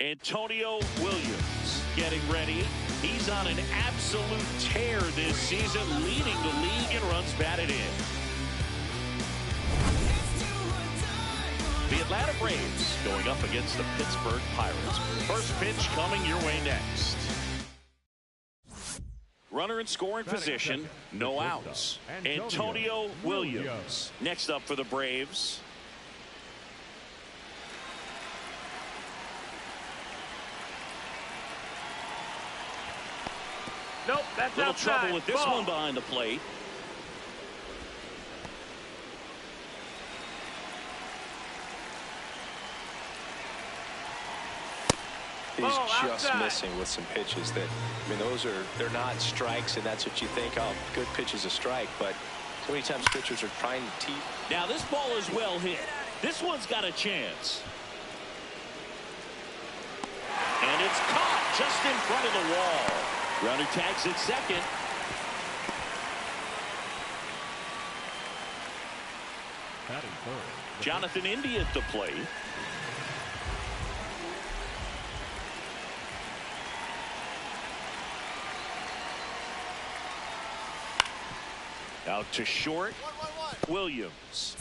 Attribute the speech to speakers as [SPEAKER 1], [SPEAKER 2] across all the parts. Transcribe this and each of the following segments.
[SPEAKER 1] Antonio Williams getting ready. He's on an absolute tear this season, leading the league in runs batted in. The Atlanta Braves going up against the Pittsburgh Pirates. First pitch coming your way next. Runner in scoring position, no outs. Antonio Williams next up for the Braves.
[SPEAKER 2] Nope, that's
[SPEAKER 1] little
[SPEAKER 2] outside.
[SPEAKER 1] Trouble with this one behind the plate.
[SPEAKER 3] He's just missing with some pitches that, I mean, they're not strikes, and that's what you think, oh, good pitch is a strike, but so many times pitchers are trying to tee.
[SPEAKER 1] Now this ball is well hit. This one's got a chance. And it's caught just in front of the wall. Runner tags at second. Jonathan Indy at the plate. Out to short. Williams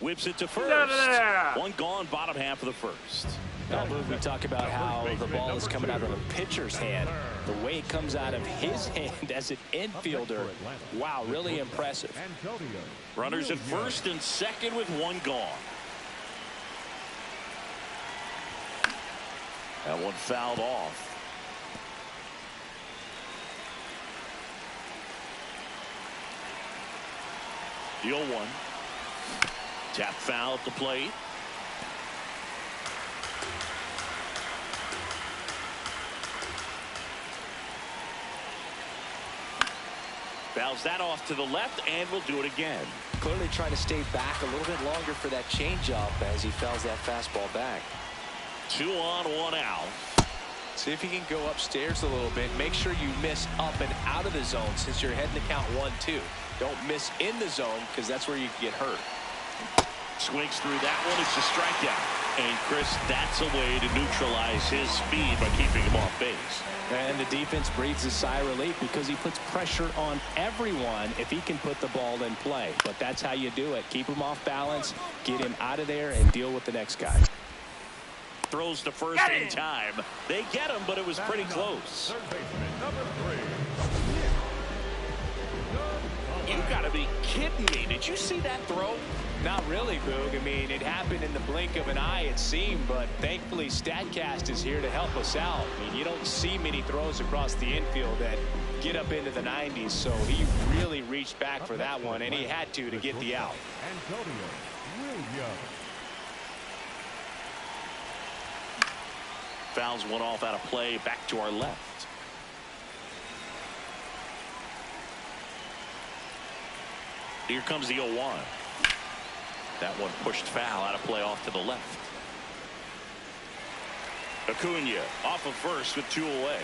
[SPEAKER 1] whips it to first. One gone, bottom half of the first.
[SPEAKER 3] Now, Luke, we talk about how the ball is coming out of the pitcher's hand. The way it comes out of his hand as an infielder, wow, really impressive.
[SPEAKER 1] Runners at first and second with one gone. That one fouled off. The 0-1. Tap foul at the plate. Fouls that off to the left and will do it again.
[SPEAKER 3] Clearly trying to stay back a little bit longer for that changeup as he fouls that fastball back.
[SPEAKER 1] 2 on, 1 out.
[SPEAKER 3] See if he can go upstairs a little bit. Make sure you miss up and out of the zone since you're heading to count 1-2. Don't miss in the zone because that's where you can get hurt.
[SPEAKER 1] Swings through that one. It's a strikeout. And Chris, that's a way to neutralize his speed by keeping him off base.
[SPEAKER 3] And the defense breathes a sigh of relief because he puts pressure on everyone if he can put the ball in play. But that's how you do it. Keep him off balance, get him out of there, and deal with the next guy.
[SPEAKER 1] Throws to first in time. They get him, but it was pretty close. You gotta be kidding me. Did you see that throw?
[SPEAKER 3] Not really, Boog. I mean, it happened in the blink of an eye, it seemed, but thankfully StatCast is here to help us out. I mean, you don't see many throws across the infield that get up into the 90s, so he really reached back for that one, and he had to get the out.
[SPEAKER 1] Fouls one off out of play, back to our left. Here comes the 0-1. That one pushed foul out of play off to the left. Acuna off of first with 2 away.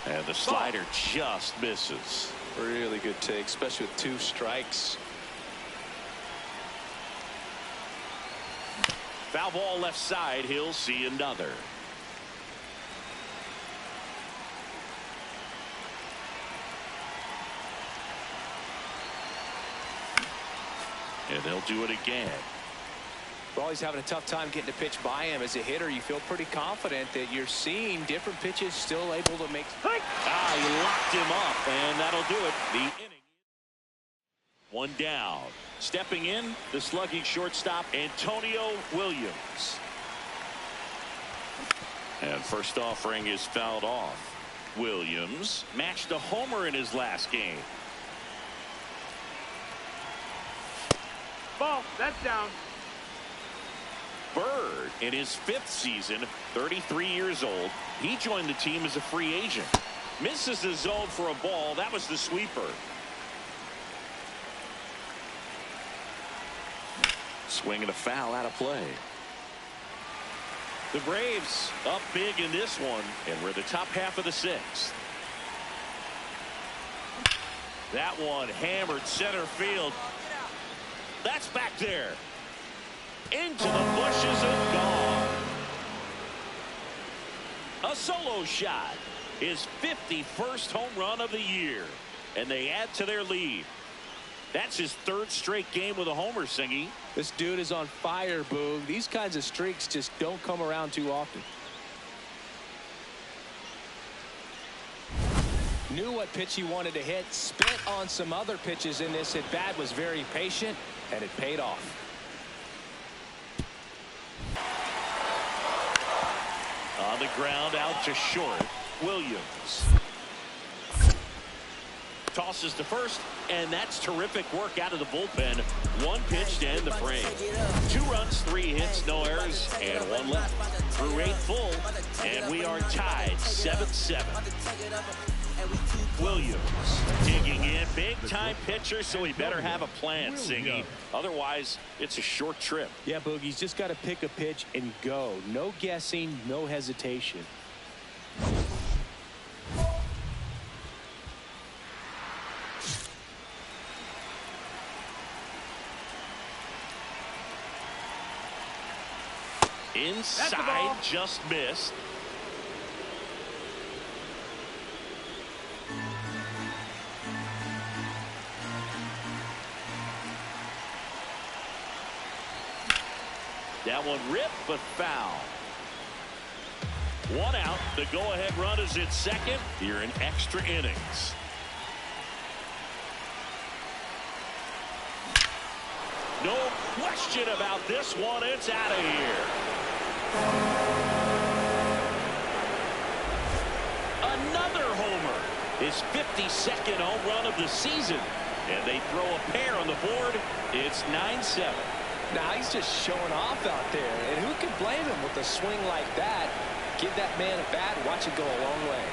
[SPEAKER 1] And the slider just misses.
[SPEAKER 3] Really good take, especially with 2 strikes.
[SPEAKER 1] Foul ball left side. He'll see another. And they'll do it again.
[SPEAKER 3] Well, he's having a tough time getting a pitch by him. As a hitter, you feel pretty confident that you're seeing different pitches still able to make.
[SPEAKER 1] He locked him up, and that'll do it. The inning. 1 down. Stepping in, the slugging shortstop, Antonio Williams. And first offering is fouled off. Williams matched a homer in his last game.
[SPEAKER 2] Ball, that's down.
[SPEAKER 1] Bird in his 5th season, 33 years old. He joined the team as a free agent. Misses the zone for a ball. That was the sweeper. Swing and a foul out of play. The Braves up big in this one, and we're the top half of the 6th. That one hammered center field. That's back there. Into the bushes and gone. A solo shot. His 51st home run of the year. And they add to their lead. That's his 3rd straight game with a homer, Singy.
[SPEAKER 3] This dude is on fire, Boog. These kinds of streaks just don't come around too often. Knew what pitch he wanted to hit. Spit on some other pitches in this at bat. Was very patient, and it paid off.
[SPEAKER 1] On the ground, out to short. Williams tosses to first, and that's terrific work out of the bullpen. 1 pitch to end the frame. 2 runs, 3 hits, no errors, and 1 left. Through 8 full, and we are tied 7-7. Williams digging in, big time pitcher, so he better have a plan, Singy. Otherwise, it's a short trip.
[SPEAKER 3] Yeah, Boogie's just got to pick a pitch and go. No guessing, no hesitation.
[SPEAKER 1] Inside, just missed. That one ripped, but foul. 1 out. The go-ahead run is in second here in extra innings. No question about this one. It's out of here. Another homer. His 52nd home run of the season. And they throw a pair on the board. It's 9-7.
[SPEAKER 3] Now he's just showing off out there. And who can blame him with a swing like that? Give that man a bat and watch it go a long way.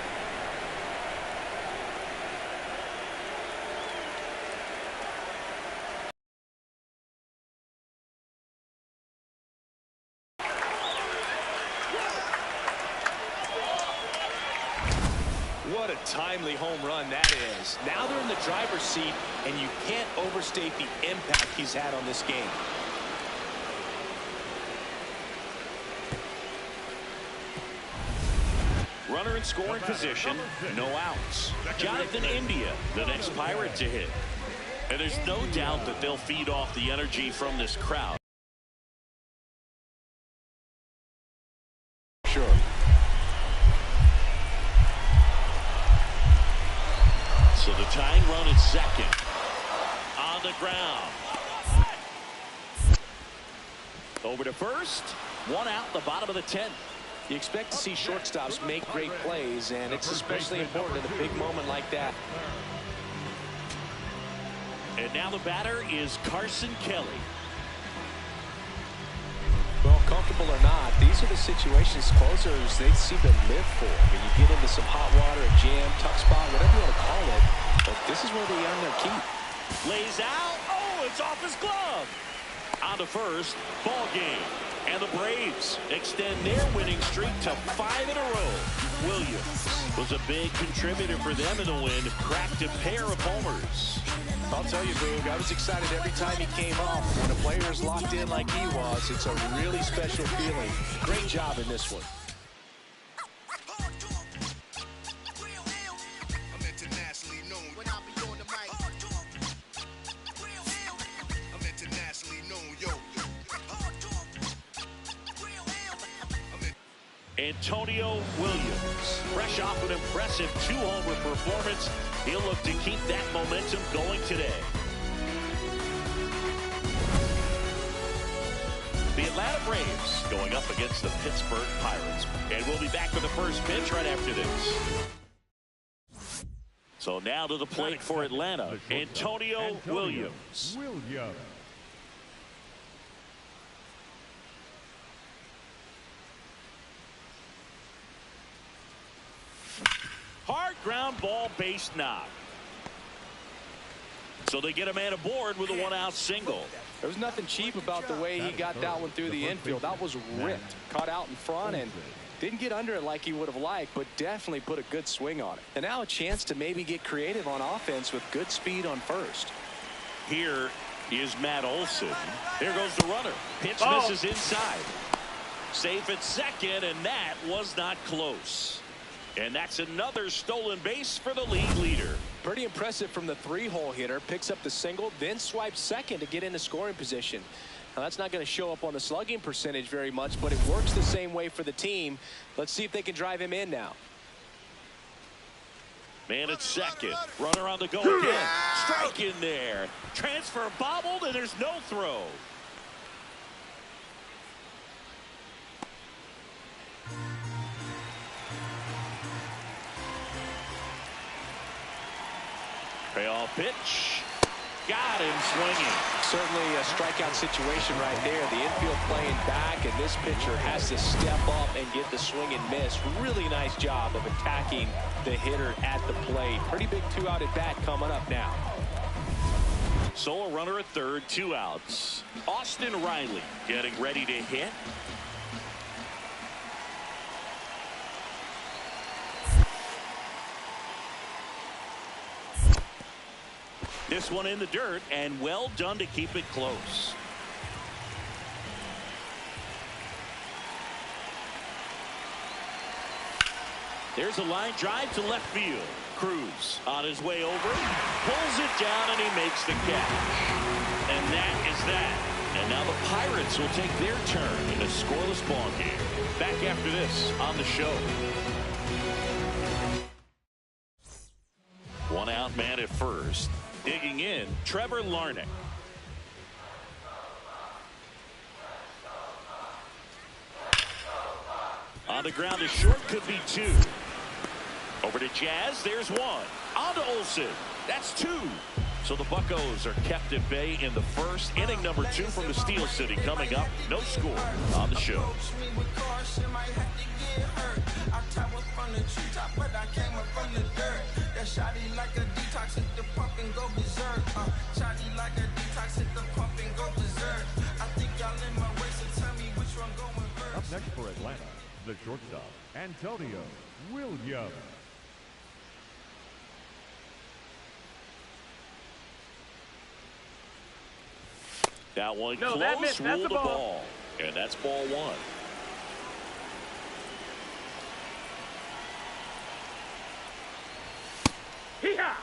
[SPEAKER 3] What a timely home run that is. Now they're in the driver's seat, and you can't overstate the impact he's had on this game.
[SPEAKER 1] Runner in scoring position, no outs. Jonathan India, the next Pirate to hit. And there's no doubt that they'll feed off the energy from this crowd.
[SPEAKER 3] Sure.
[SPEAKER 1] So the tying run is second. On the ground. Over to first. 1 out, the bottom of the 10th.
[SPEAKER 3] You expect to see shortstops make great plays, and it's especially important at a big moment like that.
[SPEAKER 1] And now the batter is Carson Kelly.
[SPEAKER 3] Well, comfortable or not, these are the situations closers they seem to live for. I mean, you get into some hot water, a jam, tough spot, whatever you want to call it, but this is where they earn their keep.
[SPEAKER 1] Lays out. Oh, it's off his glove. On to first. Ball game. And the Braves extend their winning streak to 5 in a row. Williams was a big contributor for them in the win. Cracked a pair of homers.
[SPEAKER 3] I'll tell you, Boog, I was excited every time he came off. When a player is locked in like he was, it's a really special feeling. Great job in this one.
[SPEAKER 1] Antonio Williams, fresh off an impressive 2-homer performance. He'll look to keep that momentum going today. The Atlanta Braves going up against the Pittsburgh Pirates. And we'll be back with the first pitch right after this. So now to the plate for Atlanta, Antonio Williams. Hard ground ball, base knock. So they get a man aboard with a 1-out single.
[SPEAKER 3] There was nothing cheap about the way he got that one through the infield. That was ripped. Caught out in front and didn't get under it like he would have liked, but definitely put a good swing on it. And now a chance to maybe get creative on offense with good speed on first.
[SPEAKER 1] Here is Matt Olson. Here goes the runner. Pitch misses inside. Safe at second, and that was not close. And that's another stolen base for the league leader.
[SPEAKER 3] Pretty impressive from the three-hole hitter. Picks up the single, then swipes second to get into scoring position. Now, that's not going to show up on the slugging percentage very much, but it works the same way for the team. Let's see if they can drive him in now.
[SPEAKER 1] Man at second. Runner on the go again. Strike in there. Transfer bobbled, and there's no throw. Payoff pitch. Got him swinging.
[SPEAKER 3] Certainly a strikeout situation right there. The infield playing back, and this pitcher has to step up and get the swing and miss. Really nice job of attacking the hitter at the plate. Pretty big two-out at bat coming up now.
[SPEAKER 1] So a runner at third, 2 outs. Austin Riley getting ready to hit. This one in the dirt, and well done to keep it close. There's a line drive to left field. Cruz on his way over, pulls it down, and he makes the catch. And that is that. And now the Pirates will take their turn in a scoreless ball game. Back after this on the show. 1 out man at first. Digging in, Trevor Larnach. On the ground is short, could be 2. Over to Jazz, there's 1. On to Olson, that's 2. So the Buccos are kept at bay in the first. Inning number 2 from the Steel City coming up. No score on the show.
[SPEAKER 2] Up next for Atlanta, the shortstop, Antonio Williams.
[SPEAKER 1] That one close,
[SPEAKER 4] that's
[SPEAKER 1] ruled
[SPEAKER 4] a
[SPEAKER 1] the ball. And that's ball 1.
[SPEAKER 4] Hee-haw!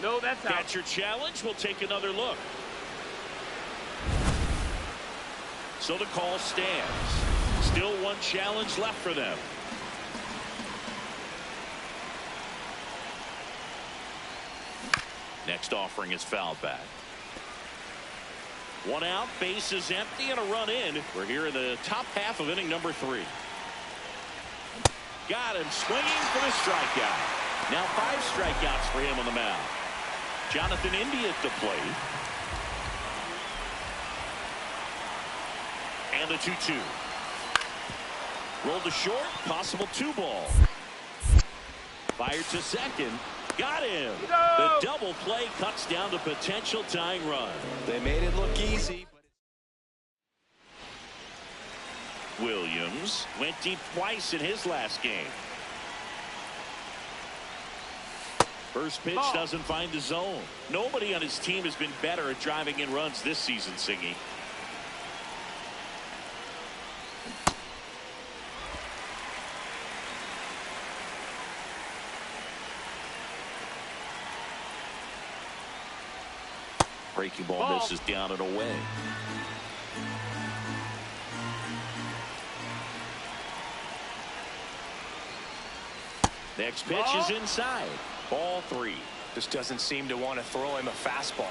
[SPEAKER 4] No, that's out.
[SPEAKER 1] Catcher challenge. We'll take another look. So the call stands. Still 1 challenge left for them. Next offering is foul back. 1 out, base is empty, and a run in. We're here in the top half of inning number 3. Got him swinging for the strikeout. Now 5 strikeouts for him on the mound. Jonathan India at the plate. And the 2-2. Rolled to short, possible 2 ball. Fired to second. Got him. The double play cuts down the potential tying run.
[SPEAKER 3] They made it look easy.
[SPEAKER 1] Williams went deep twice in his last game. First pitch doesn't find the zone. Nobody on his team has been better at driving in runs this season, Singy. Breaking ball misses down and away. Next pitch is inside. Ball 3.
[SPEAKER 3] Just doesn't seem to want to throw him a fastball.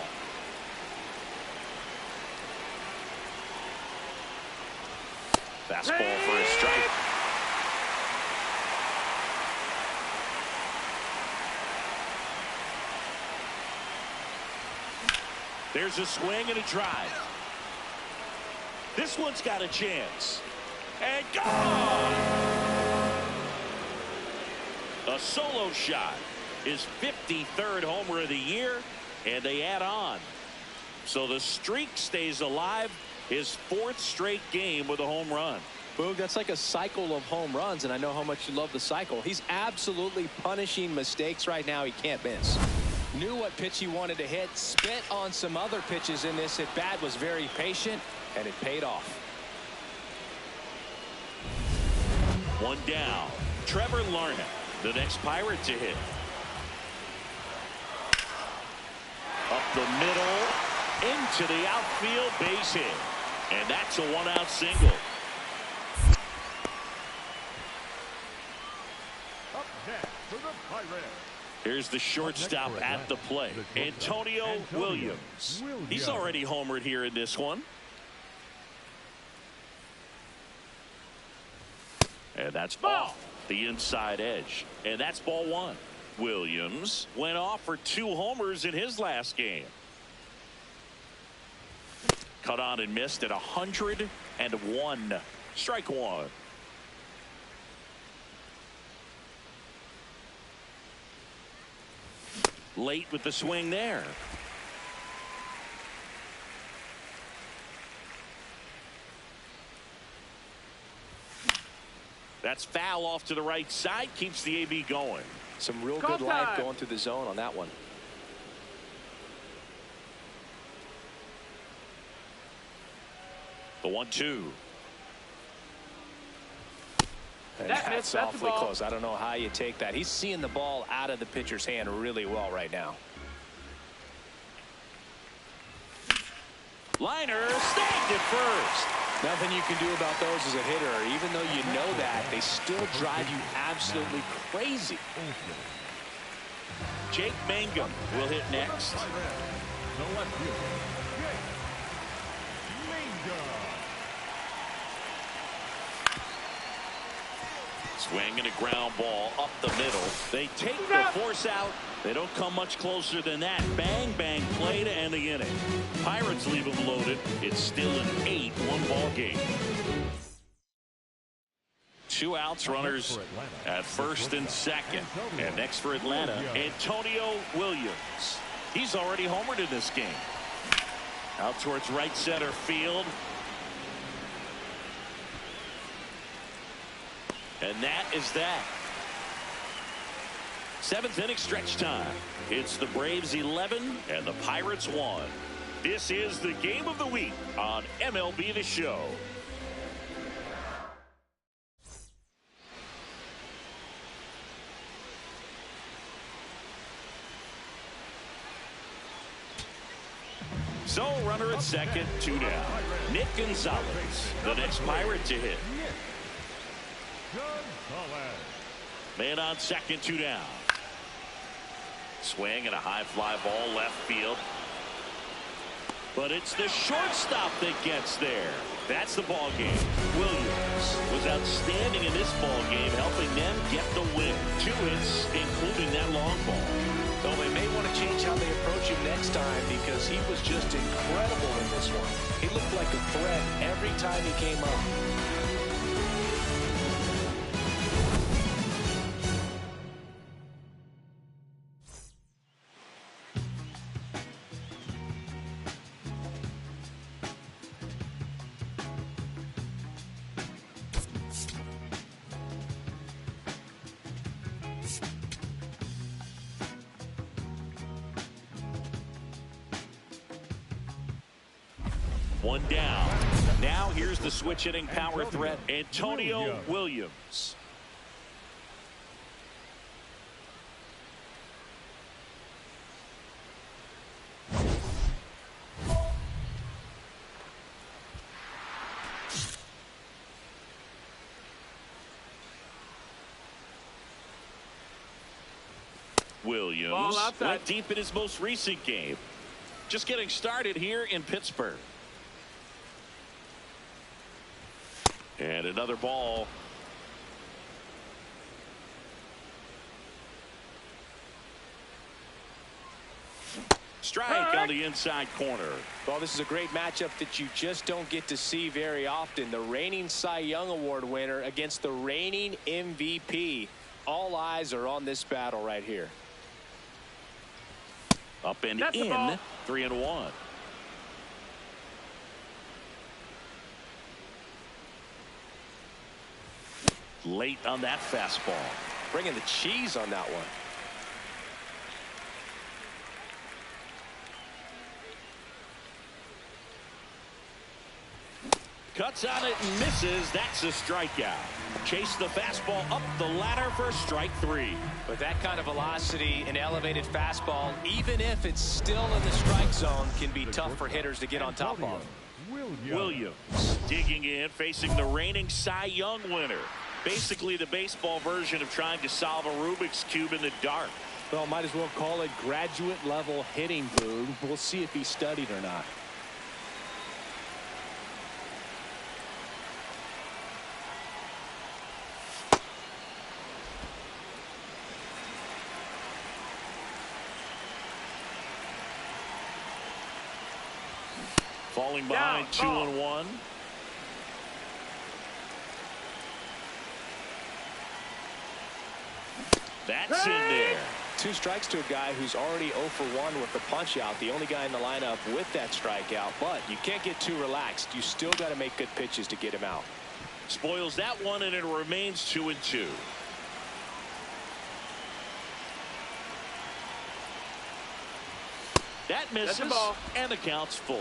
[SPEAKER 1] Fastball for a strike. There's a swing and a drive. This one's got a chance. And gone! A solo shot. His 53rd homer of the year, and they add on. So the streak stays alive. His 4th straight game with a home run.
[SPEAKER 3] Boog, that's like a cycle of home runs, and I know how much you love the cycle. He's absolutely punishing mistakes right now he can't miss. Knew what pitch he wanted to hit, spit on some other pitches in this at bat, was very patient, and it paid off.
[SPEAKER 1] One down. Trevor Larnach, the next Pirate to hit. Up the middle, into the outfield, base hit. And that's a one-out single.
[SPEAKER 2] Up next for the Pirates.
[SPEAKER 1] Here's the shortstop at the plate, Antonio Williams. He's already homered here in this one. And that's off the inside edge. And that's ball one. Williams went off for 2 homers in his last game. Cut on and missed at 101. Strike one. Late with the swing there. That's foul off to the right side. Keeps the AB going.
[SPEAKER 3] Some real good life going through the zone on that one.
[SPEAKER 1] The 1-2.
[SPEAKER 3] And that's awfully close. I don't know how you take that. He's seeing the ball out of the pitcher's hand really well right now.
[SPEAKER 1] Liner snagged it first.
[SPEAKER 3] Nothing you can do about those as a hitter. Even though you know that, they still drive you absolutely crazy.
[SPEAKER 1] Jake Mangum will hit next.
[SPEAKER 2] The left fielder, Jake Mangum.
[SPEAKER 1] Swing and a ground ball up the middle. They take the force out. They don't come much closer than that. Bang, bang play to end the inning. Pirates leave them loaded. It's still an 8-1 ball game. 2 outs, runners at first and second. And next for Atlanta, Antonio Williams. He's already homered in this game. Out towards right center field. And that is that. 7th inning stretch time. It's the Braves 11 and the Pirates 1. This is the game of the week on MLB The Show. So runner at second, 2 down. Nick Gonzalez, the next Pirate to hit. Man on second, 2 down. Swing and a high fly ball left field. But it's the shortstop that gets there. That's the ball game. Williams was outstanding in this ball game, helping them get the win. 2 hits, including that long ball.
[SPEAKER 3] Though they may want to change how they approach him next time, because he was just incredible in this one. He looked like a threat every time he came up.
[SPEAKER 1] One down. Now here's the switch hitting power threat, Antonio Williams. Williams went deep in his most recent game. Just getting started here in Pittsburgh. And another ball. Strike on the inside corner.
[SPEAKER 3] Well, this is a great matchup that you just don't get to see very often. The reigning Cy Young Award winner against the reigning MVP. All eyes are on this battle right here.
[SPEAKER 1] Up and in, 3-1. late on that fastball.
[SPEAKER 3] Bringing the cheese on that one.
[SPEAKER 1] Cuts on it and misses. That's a strikeout. Chase the fastball up the ladder for strike 3.
[SPEAKER 3] With that kind of velocity, an elevated fastball, even if it's still in the strike zone, can be tough for hitters to get on top of.
[SPEAKER 1] Williams digging in, facing the reigning Cy Young winner. Basically the baseball version of trying to solve a Rubik's Cube in the dark.
[SPEAKER 3] Well, might as well call it graduate level hitting, Boog. We'll see if he studied or not.
[SPEAKER 1] Falling behind 2-1. That's in there.
[SPEAKER 3] 2 strikes to a guy who's already 0 for 1 with the punch out. The only guy in the lineup with that strikeout. But you can't get too relaxed. You still got to make good pitches to get him out.
[SPEAKER 1] Spoils that one, and it remains 2-2. That misses, and the count's full.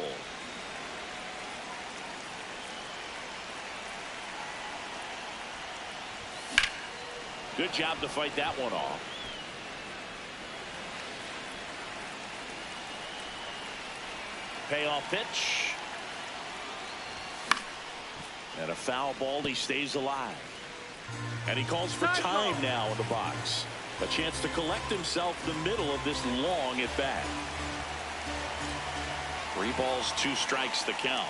[SPEAKER 1] Good job to fight that one off. Payoff pitch. And a foul ball. He stays alive. And he calls for time now in the box. A chance to collect himself the middle of this long at bat. 3 balls, 2 strikes the count.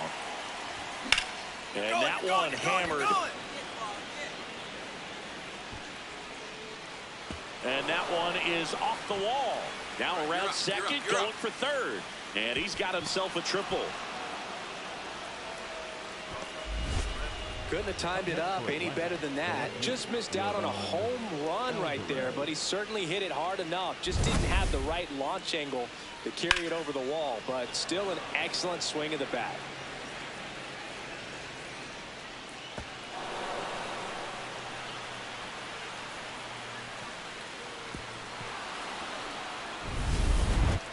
[SPEAKER 1] And that one hammered. And that one is off the wall. Now around second, going for third. And he's got himself a triple.
[SPEAKER 3] Couldn't have timed it up any better than that. Just missed out on a home run right there, but he certainly hit it hard enough. Just didn't have the right launch angle to carry it over the wall, but still an excellent swing of the bat.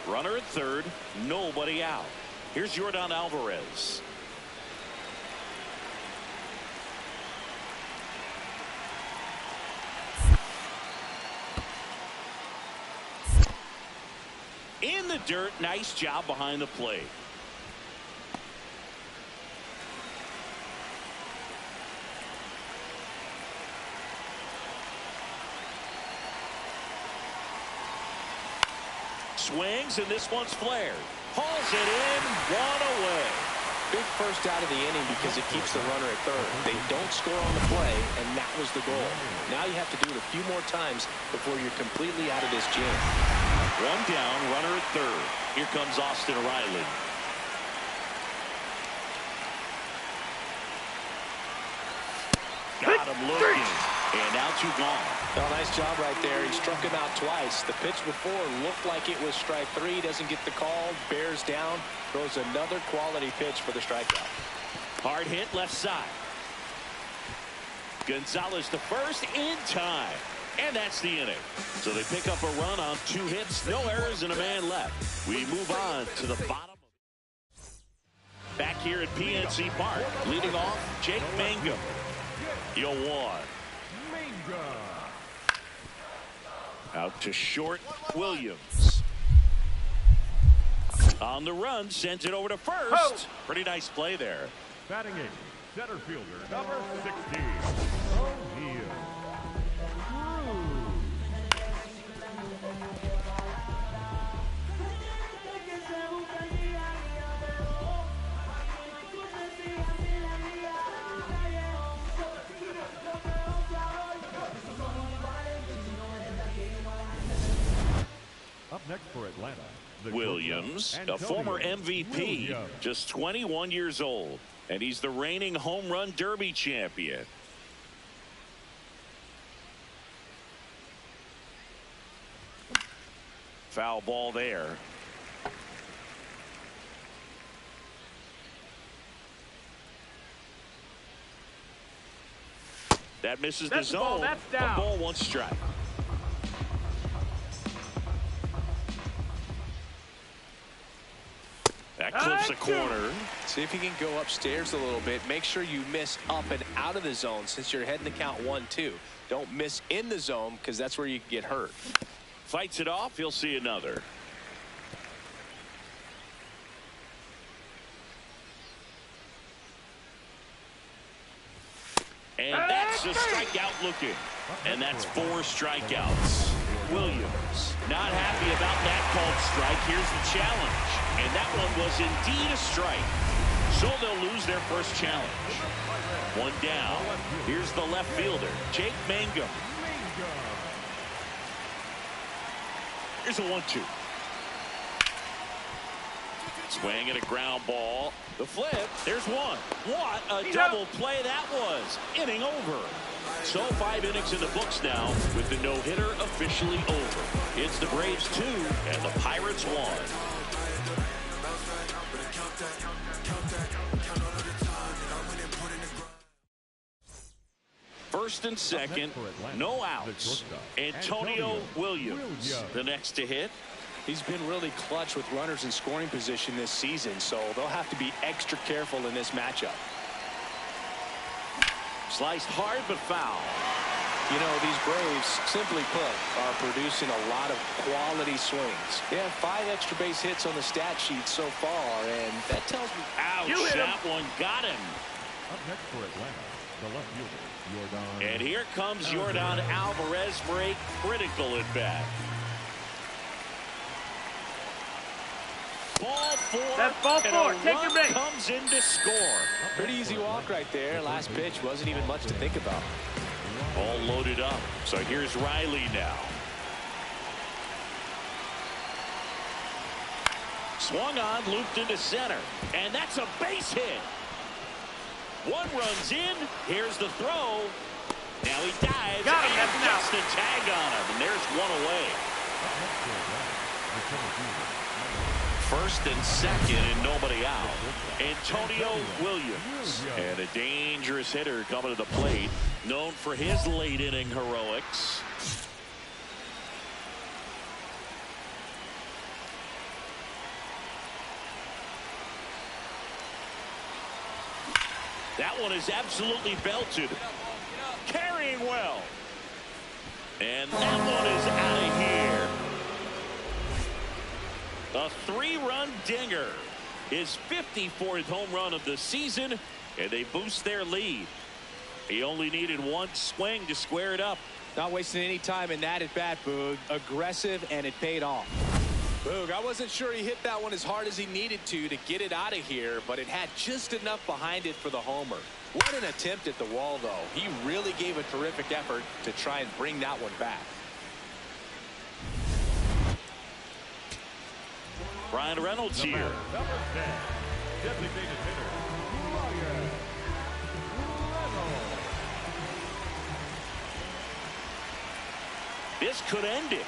[SPEAKER 1] Runner at third, nobody out. Here's Yordan Alvarez. In the dirt, nice job behind the plate. Swings, and this one's flared. Hauls it in, 1 away.
[SPEAKER 3] Big first out of the inning because it keeps the runner at third. They don't score on the play, and that was the goal. Now you have to do it a few more times before you're completely out of this jam.
[SPEAKER 1] 1 down, runner at third. Here comes Austin Riley. Got him looking. And now 2 gone.
[SPEAKER 3] Well, nice job right there. He struck him out twice. The pitch before looked like it was strike 3. Doesn't get the call. Bears down. Throws another quality pitch for the strikeout.
[SPEAKER 1] Hard hit left side. Gonzalez to first in time. And that's the inning. So they pick up a run on 2 hits, no errors, and a man left. We move on to the bottom. Back here at PNC Park, leading off, Jake Mangum. 0-1. Out to short, Williams. On the run, sends it over to first. Pretty nice play there.
[SPEAKER 2] Batting 8, center fielder, number 16, O'Neal. Up next for Atlanta,
[SPEAKER 1] Williams, a former MVP, just 21 years old, and he's the reigning home run derby champion. Foul ball there. That misses the
[SPEAKER 4] That's the ball.
[SPEAKER 1] zone.
[SPEAKER 4] That's down.
[SPEAKER 1] A ball, one strike. That clips a corner.
[SPEAKER 3] See if you can go upstairs a little bit. Make sure you miss up and out of the zone since you're heading to count 1-2. Don't miss in the zone because that's where you can get hurt.
[SPEAKER 1] Fights it off. He'll see another. And that's a strikeout looking. And that's 4 strikeouts. Williams not happy about that called strike. Here's the challenge. And that one was indeed a strike. So they'll lose their first challenge. One down. Here's the left fielder, Jake Mangum. Here's a 1-2. Swing and a ground ball. The flip. There's one. What a double play that was. Inning over. So 5 innings in the books now with the no-hitter officially over. It's the Braves 2 and the Pirates 1. First and second, no outs. Antonio Williams, the next to hit.
[SPEAKER 3] He's been really clutch with runners in scoring position this season, so they'll have to be extra careful in this matchup.
[SPEAKER 1] Sliced hard but foul.
[SPEAKER 3] You know, these Braves, simply put, are producing a lot of quality swings. They have 5 extra base hits on the stat sheet so far, and that tells me...
[SPEAKER 1] Ouch, that one got him.
[SPEAKER 2] Up next for Atlanta, the left fielder, Yordan.
[SPEAKER 1] And here comes Yordan Alvarez for a critical at bat. Ball 4.
[SPEAKER 4] That's ball 4. Take your base.
[SPEAKER 1] Comes in to score.
[SPEAKER 3] Pretty easy walk right there. Last pitch wasn't even much to think about.
[SPEAKER 1] All loaded up. So here's Riley now. Swung on, looped into center. And that's a base hit. One runs in. Here's the throw. Now he dives.
[SPEAKER 4] Got him.
[SPEAKER 1] And gets the tag on him. And there's one away. First and second and nobody out. Antonio Williams. And a dangerous hitter coming to the plate. Known for his late inning heroics. That one is absolutely belted. Carrying well. And that one is out of here. A 3-run dinger. His 54th home run of the season, and they boost their lead. He only needed one swing to square it up.
[SPEAKER 3] Not wasting any time in that at bat, Boog. Aggressive, and it paid off. Boog, I wasn't sure he hit that one as hard as he needed to get it out of here, but it had just enough behind it for the homer. What an attempt at the wall, though. He really gave a terrific effort to try and bring that one back.
[SPEAKER 1] Brian Reynolds here.
[SPEAKER 2] Number 10, designated hitter, Brian Reynolds.
[SPEAKER 1] This could end it.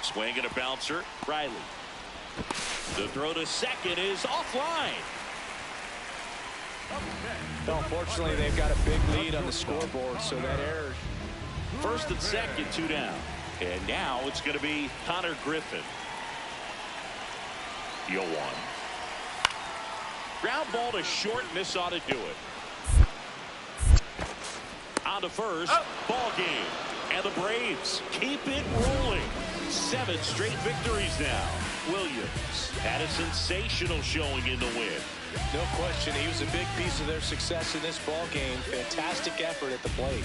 [SPEAKER 1] Swing and a bouncer. Riley. The throw to second is offline.
[SPEAKER 3] Unfortunately, they've got a big lead on the scoreboard, so that error.
[SPEAKER 1] First and second, 2 down. And now it's going to be Connor Griffin. Yo one. Ground ball to short, and this ought to do it. On to first. Ball game. And the Braves keep it rolling. 7 straight victories now. Williams had a sensational showing in the win.
[SPEAKER 3] No question, he was a big piece of their success in this ball game. Fantastic effort at the plate.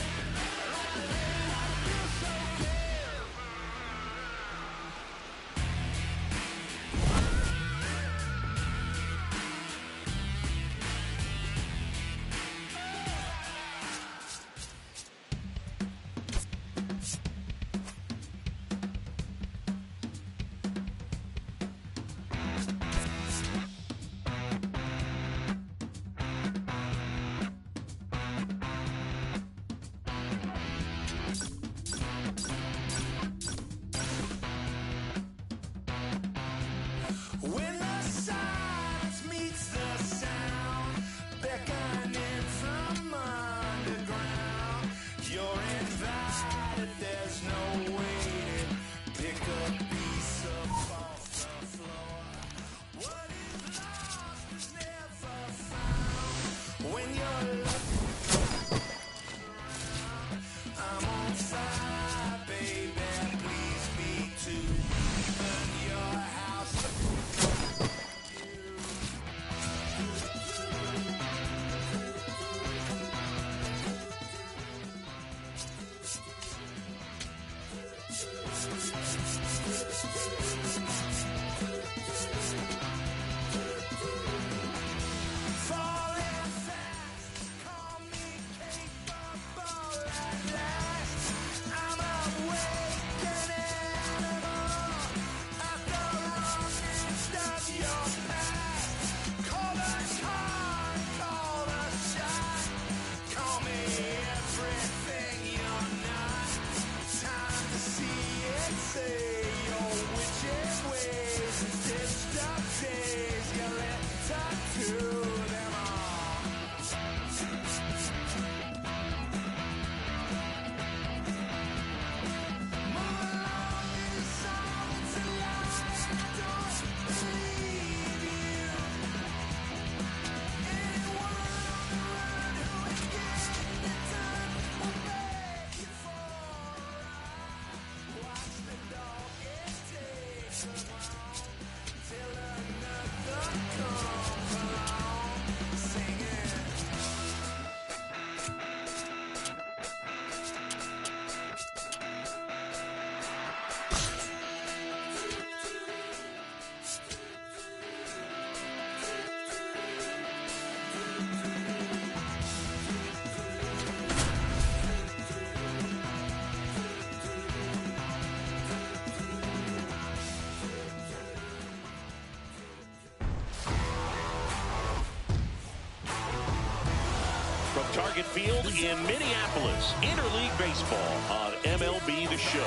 [SPEAKER 1] From Target Field in Minneapolis, Interleague Baseball on MLB The Show.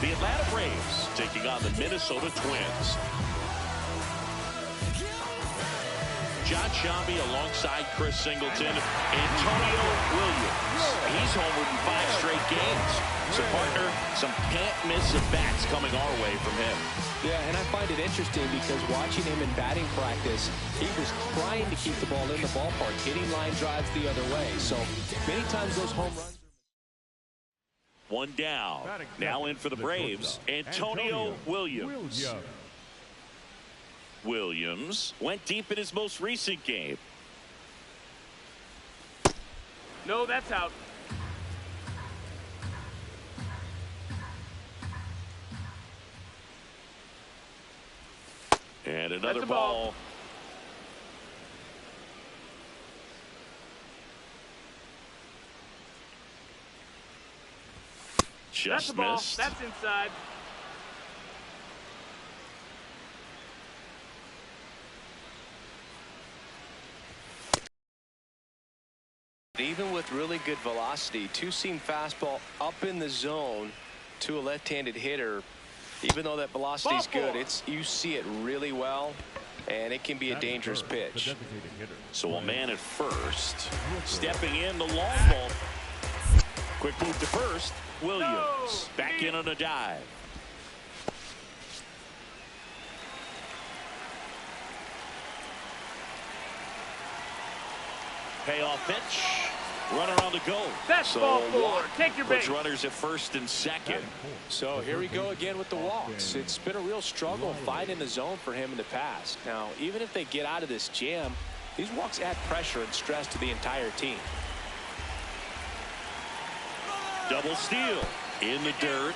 [SPEAKER 1] The Atlanta Braves taking on the Minnesota Twins. John Shambi alongside Chris Singleton. Antonio Williams. He's homered in 5 straight games. So, partner, some can't-miss at-bats coming our way from him.
[SPEAKER 3] Yeah, and I find it interesting because watching him in batting practice, he was trying to keep the ball in the ballpark, hitting line drives the other way. So many times those home runs.
[SPEAKER 1] One down. Now in for the Braves, Antonio Williams. Williams went deep in his most recent game.
[SPEAKER 4] No, that's out.
[SPEAKER 1] And another
[SPEAKER 4] That's a
[SPEAKER 1] ball.
[SPEAKER 4] ball.
[SPEAKER 1] Just
[SPEAKER 4] That's a ball.
[SPEAKER 1] missed.
[SPEAKER 4] That's inside.
[SPEAKER 3] Even with really good velocity, two-seam fastball up in the zone to a left-handed hitter. Even though that velocity is good, you see it really well, and it can be a dangerous pitch.
[SPEAKER 1] So a man at first, stepping in the long ball. Quick move to first. Williams back in on a dive. Payoff pitch. Runner on the go.
[SPEAKER 4] That's ball 4. Take your base.
[SPEAKER 1] Puts runners at first and second.
[SPEAKER 3] So here we go again with the walks. It's been a real struggle finding the zone for him in the past. Now, even if they get out of this jam, these walks add pressure and stress to the entire team.
[SPEAKER 1] Double steal in the dirt.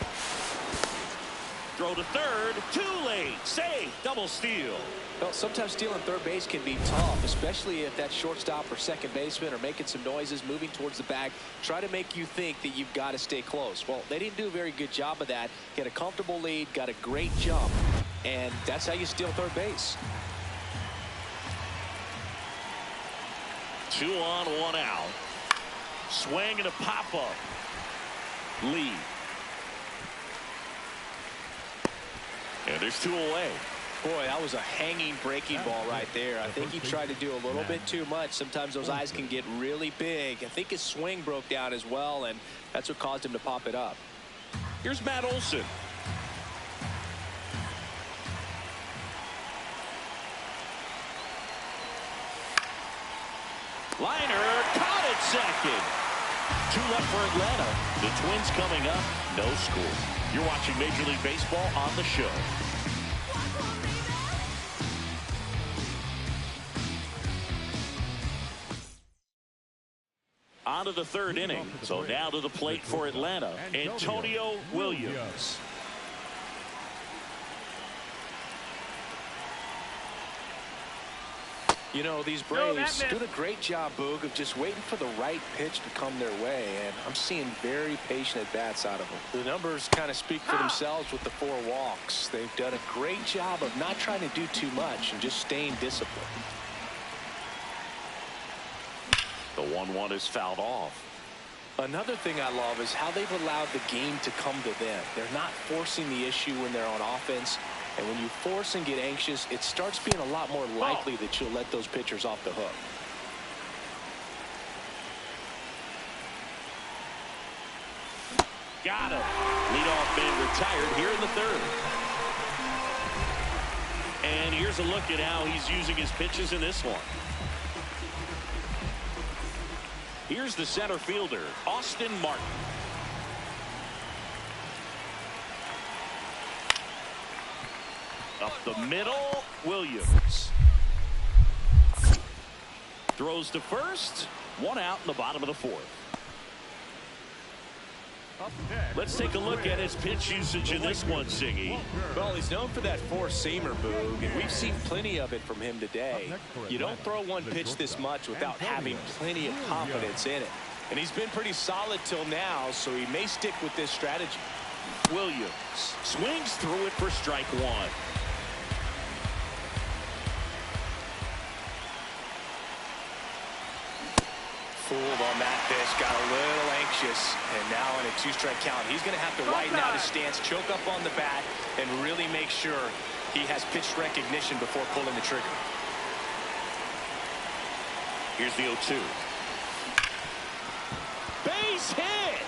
[SPEAKER 1] Throw to third. Too late. Safe. Double steal.
[SPEAKER 3] Well, sometimes stealing third base can be tough, especially if that shortstop or second baseman are making some noises, moving towards the bag, try to make you think that you've got to stay close. Well, they didn't do a very good job of that. Get a comfortable lead, got a great jump, and that's how you steal third base.
[SPEAKER 1] 2 on, 1 out. Swing and a pop-up. Lee. And there's 2 away.
[SPEAKER 3] Boy, that was a hanging breaking ball right there. I think he tried to do a little bit too much. Sometimes those eyes can get really big. I think his swing broke down as well, and that's what caused him to pop it up.
[SPEAKER 1] Here's Matt Olson. Liner caught at second. 2 left for Atlanta. The Twins coming up. No score. You're watching Major League Baseball on the show. On to the 3rd inning. So now to the plate for Atlanta, Antonio Williams.
[SPEAKER 3] You know, these Braves doing a great job, Boog, of just waiting for the right pitch to come their way, and I'm seeing very patient at-bats out of them. The numbers kind of speak for themselves with the 4 walks. They've done a great job of not trying to do too much and just staying disciplined.
[SPEAKER 1] The 1-1 is fouled off.
[SPEAKER 3] Another thing I love is how they've allowed the game to come to them. They're not forcing the issue when they're on offense. And when you force and get anxious, it starts being a lot more likely that you'll let those pitchers off the hook.
[SPEAKER 1] Got him. Leadoff man retired here in the 3rd. And here's a look at how he's using his pitches in this one. Here's the center fielder, Austin Martin. Up the middle, Williams. Throws to first. One out in the bottom of the fourth. Let's take a look at his pitch usage in this one, Siggy.
[SPEAKER 3] Well, he's known for that four-seamer, Boog, and we've seen plenty of it from him today. You don't throw one pitch this much without having plenty of confidence in it. And he's been pretty solid till now, so he may stick with this strategy.
[SPEAKER 1] Williams swings through it for strike one.
[SPEAKER 3] Fooled on that pitch, got a little anxious, and now in a two-strike count, he's going to have to widen out his stance, choke up on the bat, and really make sure he has pitch recognition before pulling the trigger.
[SPEAKER 1] Here's the 0-2. Base hit!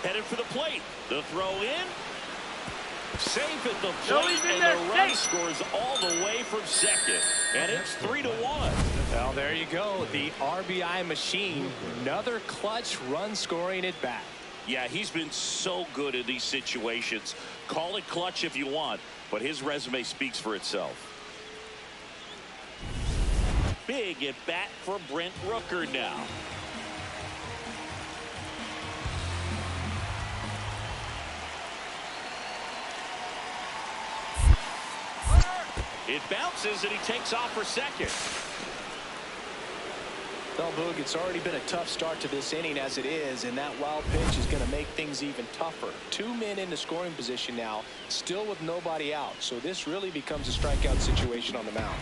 [SPEAKER 1] Headed for the plate. The throw in. Safe at the plate, and the run scores all the way from second. And it's 3-1.
[SPEAKER 3] Well, there you go. The RBI machine. Another clutch run scoring at bat.
[SPEAKER 1] Yeah, he's been so good in these situations. Call it clutch if you want, but his resume speaks for itself. Big at bat for Brent Rooker now. It bounces and he takes off for second.
[SPEAKER 3] Well, Boog, it's already been a tough start to this inning as it is, and that wild pitch is going to make things even tougher. 2 men in the scoring position now, still with nobody out, so this really becomes a strikeout situation on the mound.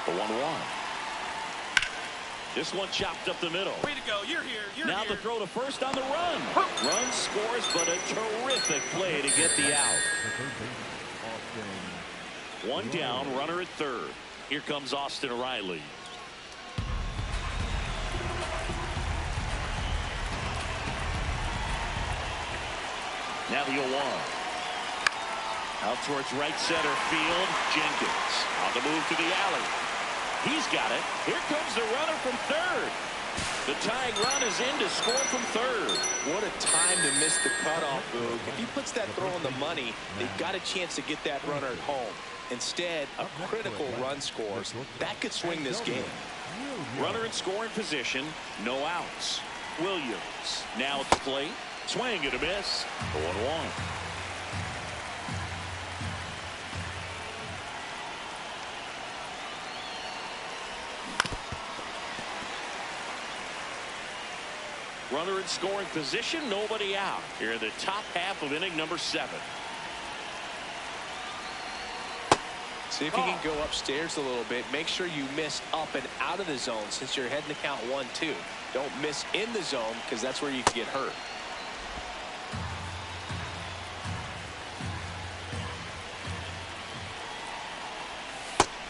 [SPEAKER 1] The 1-1. This one chopped up the middle.
[SPEAKER 4] Way to go. You're here.
[SPEAKER 1] Now the throw to first on the run. Run scores, but a terrific play to get the out. One down, runner at third. Here comes Austin Riley. Now the 0-1. Out towards right center field. Jenkins on the move to the alley. He's got it. Here comes the runner from third. The tying run is in to score from third.
[SPEAKER 3] What a time to miss the cutoff, Boog. If he puts that throw on the money, they've got a chance to get that runner at home. Instead, a critical run scores. That could swing this game.
[SPEAKER 1] Runner in scoring position, no outs. Williams now at the plate. Swing and a miss. 0-1. Runner in scoring position, nobody out. Here in the top half of inning number 7.
[SPEAKER 3] See if you can go upstairs a little bit. Make sure you miss up and out of the zone since you're heading to count 1-2. Don't miss in the zone because that's where you can get hurt.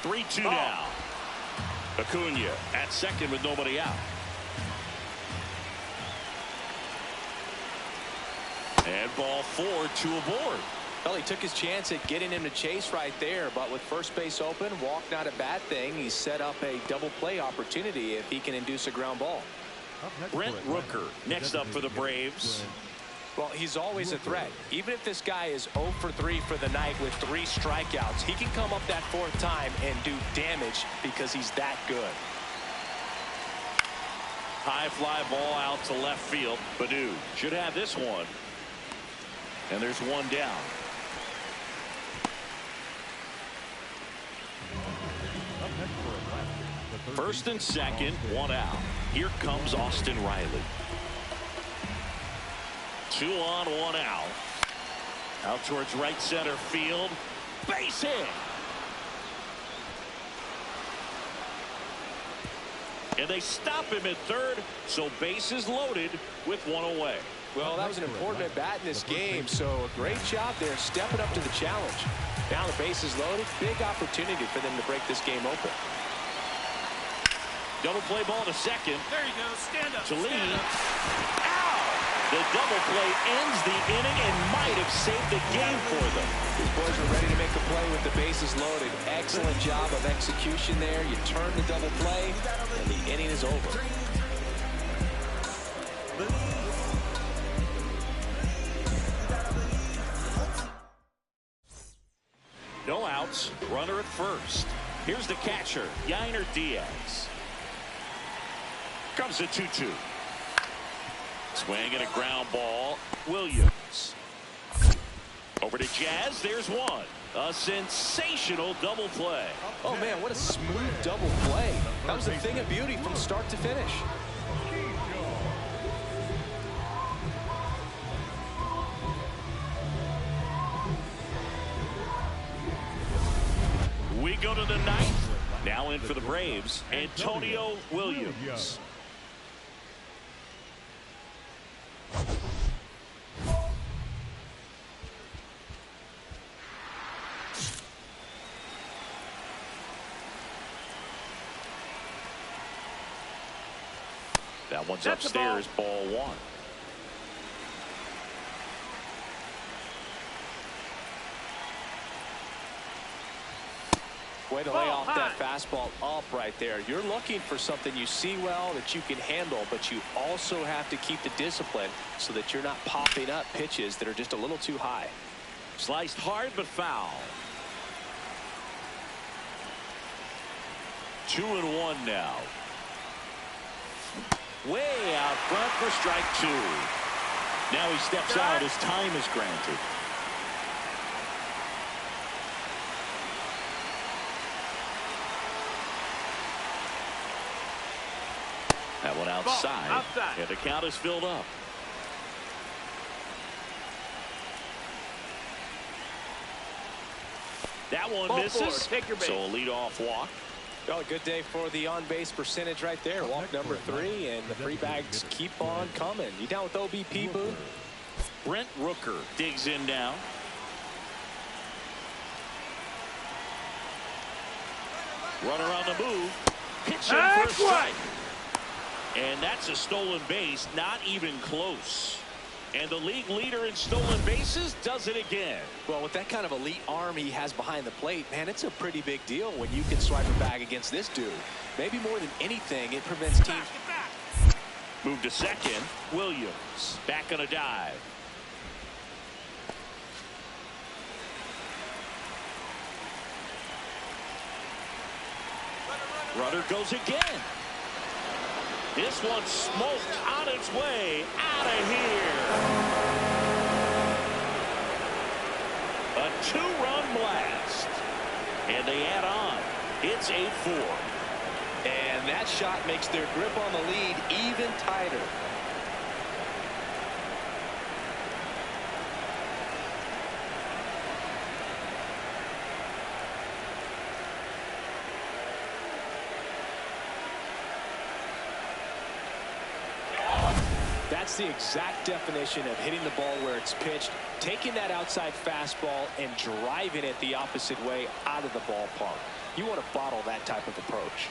[SPEAKER 1] Three-two now. Acuna at second with nobody out. And ball 4, 2 aboard.
[SPEAKER 3] Well, he took his chance at getting him to chase right there, but with first base open, walk not a bad thing. He set up a double play opportunity if he can induce a ground ball.
[SPEAKER 1] Brent Rooker next up for the Braves.
[SPEAKER 3] Well, he's always a threat. Even if this guy is 0 for 3 for the night with 3 strikeouts, he can come up that 4th time and do damage because he's that good.
[SPEAKER 1] High fly ball out to left field. Baду should have this one. And there's one down. First and second, one out. Here comes Austin Riley. 2 on, 1 out. Out towards right center field. Base hit. And they stop him at third, so base is loaded with 1 away.
[SPEAKER 3] Well, that was an important at bat in this game, so a great job there stepping up to the challenge. Now the base is loaded. Big opportunity for them to break this game open.
[SPEAKER 1] Double play ball to second.
[SPEAKER 4] There you go. Stand up.
[SPEAKER 1] To lead. Ow! The double play ends the inning and might have saved the game for them.
[SPEAKER 3] These boys are ready to make a play with the bases loaded. Excellent job of execution there. You turn the double play, and the inning is over.
[SPEAKER 1] outs. Runner at first. Here's the catcher, Yainer Diaz. Comes the 2-2. Swing and a ground ball. Williams. Over to Jazz. There's one. A sensational double play.
[SPEAKER 3] Oh, man, what a smooth double play. That was a thing of beauty from start to finish.
[SPEAKER 1] We go to the ninth. Now in for the Braves, Antonio Williams. That one's upstairs, ball one.
[SPEAKER 3] Way to lay off that fastball up right there. You're looking for something you see well that you can handle, but you also have to keep the discipline so that you're not popping up pitches that are just a little too high.
[SPEAKER 1] Sliced hard but foul. 2-1 now. Way out front for strike two. Now he steps out as time is granted. That one outside. And the count is filled up. That one misses. So a leadoff walk.
[SPEAKER 3] Well, a good day for the on-base percentage right there. Walk number 3, and the free bags keep on coming. You down with OBP, Boone?
[SPEAKER 1] Brent Rooker digs in now. Runner on the move. Pitch in for a strike. And that's a stolen base, not even close. And the league leader in stolen bases does it again.
[SPEAKER 3] Well, with that kind of elite arm he has behind the plate, man, it's a pretty big deal when you can swipe a bag against this dude. Maybe more than anything, it prevents teams.
[SPEAKER 1] Move to second. Williams back on a dive. Runner goes again. This one smoked on its way out of here. A 2-run blast. And they add on. It's 8-4.
[SPEAKER 3] And that shot makes their grip on the lead even tighter. That's the exact definition of hitting the ball where it's pitched, taking that outside fastball and driving it the opposite way out of the ballpark. You want to bottle that type of approach.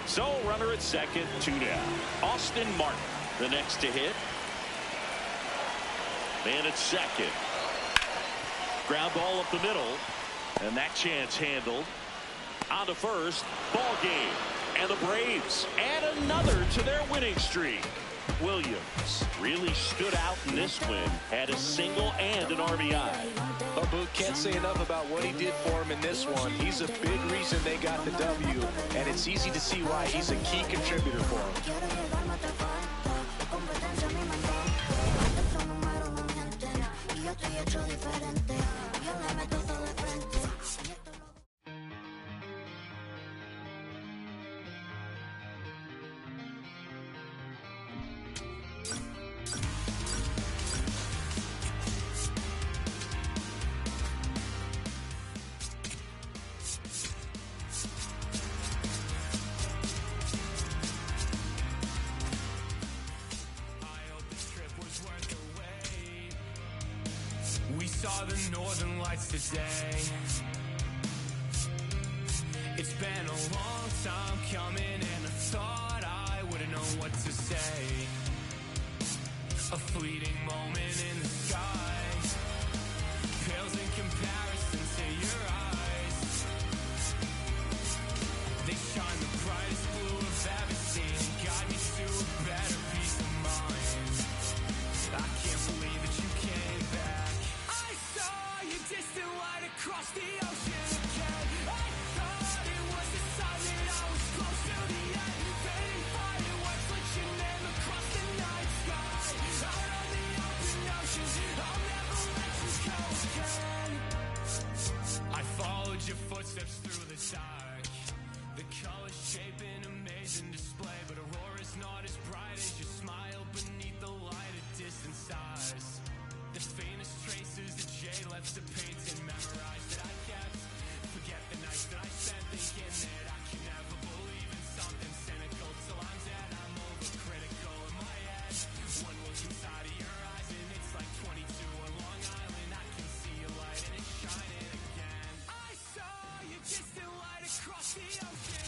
[SPEAKER 1] So runner at second, 2 down. Austin Martin, the next to hit. Man at second. Ground ball up the middle. And that chance handled. On to first. Ball game. And the Braves add another to their winning streak. Williams really stood out in this win. Had a single and an RBI.
[SPEAKER 3] Oh, Boot, can't say enough about what he did for him in this one. He's a big reason they got the W. And it's easy to see why he's a key contributor for them.
[SPEAKER 5] We saw the northern lights today. It's been a long time coming, and I thought I wouldn't know what to say. A fleeting moment in the sky pales in comparison to your eyes. They shine the brightest blue I've ever seen, guide me to a better peace of mind. Followed your footsteps through the dark. The colors shape an amazing display, but aurora's not as bright as your smile beneath the light of distant stars. The faintest traces that Jay left to paint and memorize that I kept. Forget the nights that I spent thinking that I can never believe in something cynical. Till I'm dead, I'm overcritical in my head. One look inside of your eyes and it's like 22 on Long Island. I can see a light and it's shining again. I saw your distant light across the ocean.